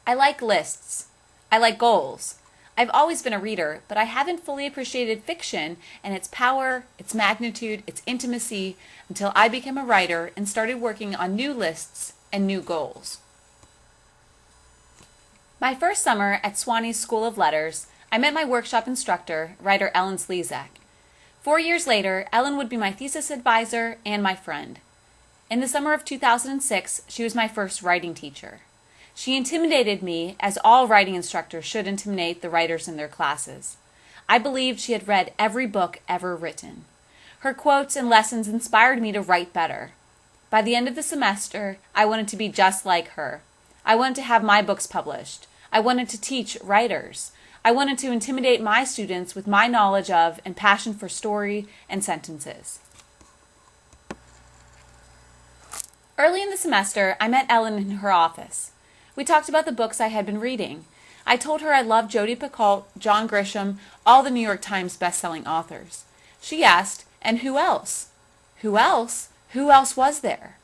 I like lists. I like goals. I've always been a reader, but I haven't fully appreciated fiction and its power, its magnitude, its intimacy until I became a writer and started working on new lists and new goals. My first summer at Sewanee School of Letters, I met my workshop instructor, writer Ellen Slezak. 4 years later, Ellen would be my thesis advisor and my friend. In the summer of 2006, she was my first writing teacher. She intimidated me, as all writing instructors should intimidate the writers in their classes. I believed she had read every book ever written. Her quotes and lessons inspired me to write better. By the end of the semester, I wanted to be just like her. I wanted to have my books published. I wanted to teach writers. I wanted to intimidate my students with my knowledge of and passion for story and sentences. Early in the semester, I met Ellen in her office. We talked about the books I had been reading. I told her I loved Jodi Picoult, John Grisham, all the New York Times best-selling authors. She asked, and who else? Who else? Who else was there?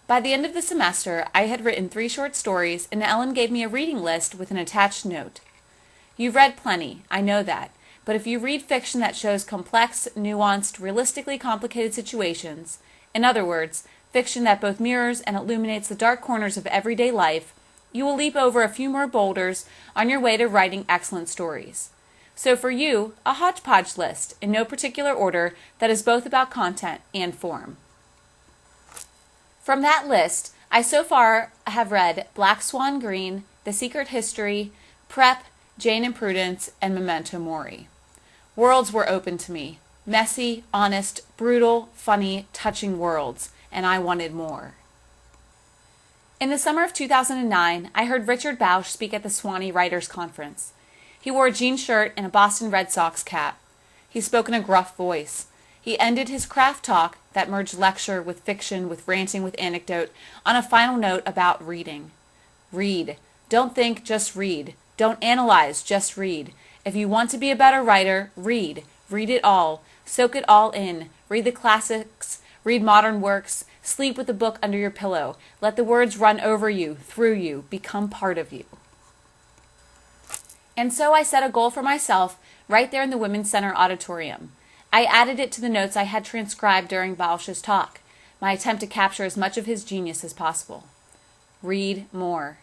By the end of the semester, I had written 3 short stories, and Ellen gave me a reading list with an attached note. You've read plenty, I know that, but if you read fiction that shows complex, nuanced, realistically complicated situations, in other words, fiction that both mirrors and illuminates the dark corners of everyday life, you will leap over a few more boulders on your way to writing excellent stories. So for you, a hodgepodge list, in no particular order, that is both about content and form. From that list, I so far have read Black Swan Green, The Secret History, Prep, Jane and Prudence, and Memento Mori. Worlds were open to me. Messy, honest, brutal, funny, touching worlds, and I wanted more. In the summer of 2009, I heard Richard Bausch speak at the Sewanee Writers Conference. He wore a jean shirt and a Boston Red Sox cap. He spoke in a gruff voice. He ended his craft talk, that merged lecture with fiction, with ranting, with anecdote, on a final note about reading. Read. Don't think, just read. Don't analyze, just read. If you want to be a better writer, read. Read it all. Soak it all in. Read the classics. Read modern works. Sleep with a book under your pillow. Let the words run over you, through you, become part of you. And so I set a goal for myself right there in the Women's Center auditorium. I added it to the notes I had transcribed during Bausch's talk, my attempt to capture as much of his genius as possible. Read more.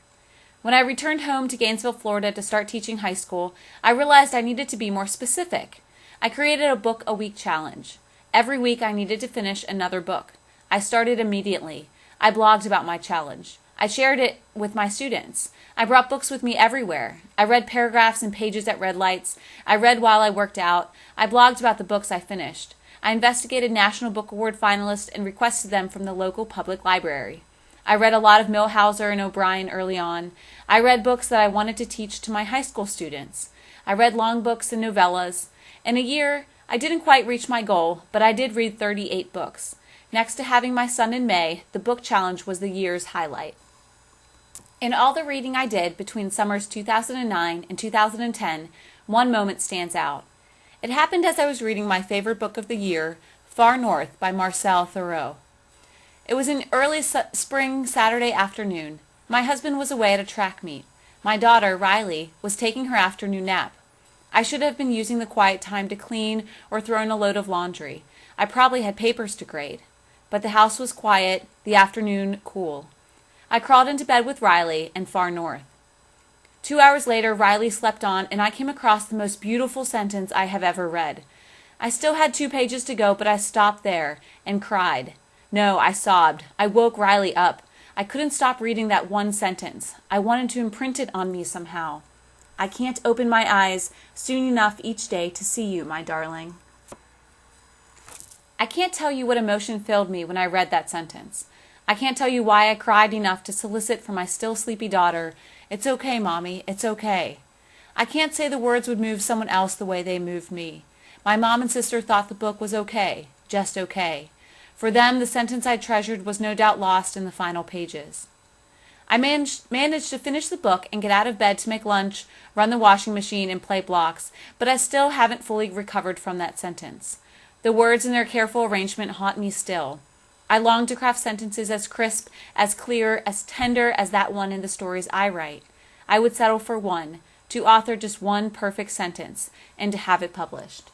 When I returned home to Gainesville, Florida to start teaching high school, I realized I needed to be more specific. I created a book-a-week challenge. Every week I needed to finish another book. I started immediately. I blogged about my challenge. I shared it with my students. I brought books with me everywhere. I read paragraphs and pages at red lights. I read while I worked out. I blogged about the books I finished. I investigated National Book Award finalists and requested them from the local public library. I read a lot of Milhauser and O'Brien early on. I read books that I wanted to teach to my high school students. I read long books and novellas. In a year, I didn't quite reach my goal, but I did read 38 books. Next to having my son in May, the book challenge was the year's highlight. In all the reading I did between summers 2009 and 2010, one moment stands out. It happened as I was reading my favorite book of the year, Far North by Marcel Thoreau. It was an early spring Saturday afternoon. My husband was away at a track meet. My daughter, Riley, was taking her afternoon nap. I should have been using the quiet time to clean or throw in a load of laundry. I probably had papers to grade. But the house was quiet, the afternoon cool. I crawled into bed with Riley and Far North. 2 hours later, Riley slept on, and I came across the most beautiful sentence I have ever read. I still had 2 pages to go, but I stopped there and cried. No, I sobbed. I woke Riley up. I couldn't stop reading that one sentence. I wanted to imprint it on me somehow. I can't open my eyes soon enough each day to see you, my darling. I can't tell you what emotion filled me when I read that sentence. I can't tell you why I cried enough to solicit from my still sleepy daughter, "It's okay, Mommy, it's okay." I can't say the words would move someone else the way they moved me. My mom and sister thought the book was okay, just okay. For them, the sentence I treasured was no doubt lost in the final pages. I managed to finish the book and get out of bed to make lunch, run the washing machine, and play blocks, but I still haven't fully recovered from that sentence. The words in their careful arrangement haunt me still. I long to craft sentences as crisp, as clear, as tender as that one in the stories I write. I would settle for one, to author just one perfect sentence, and to have it published.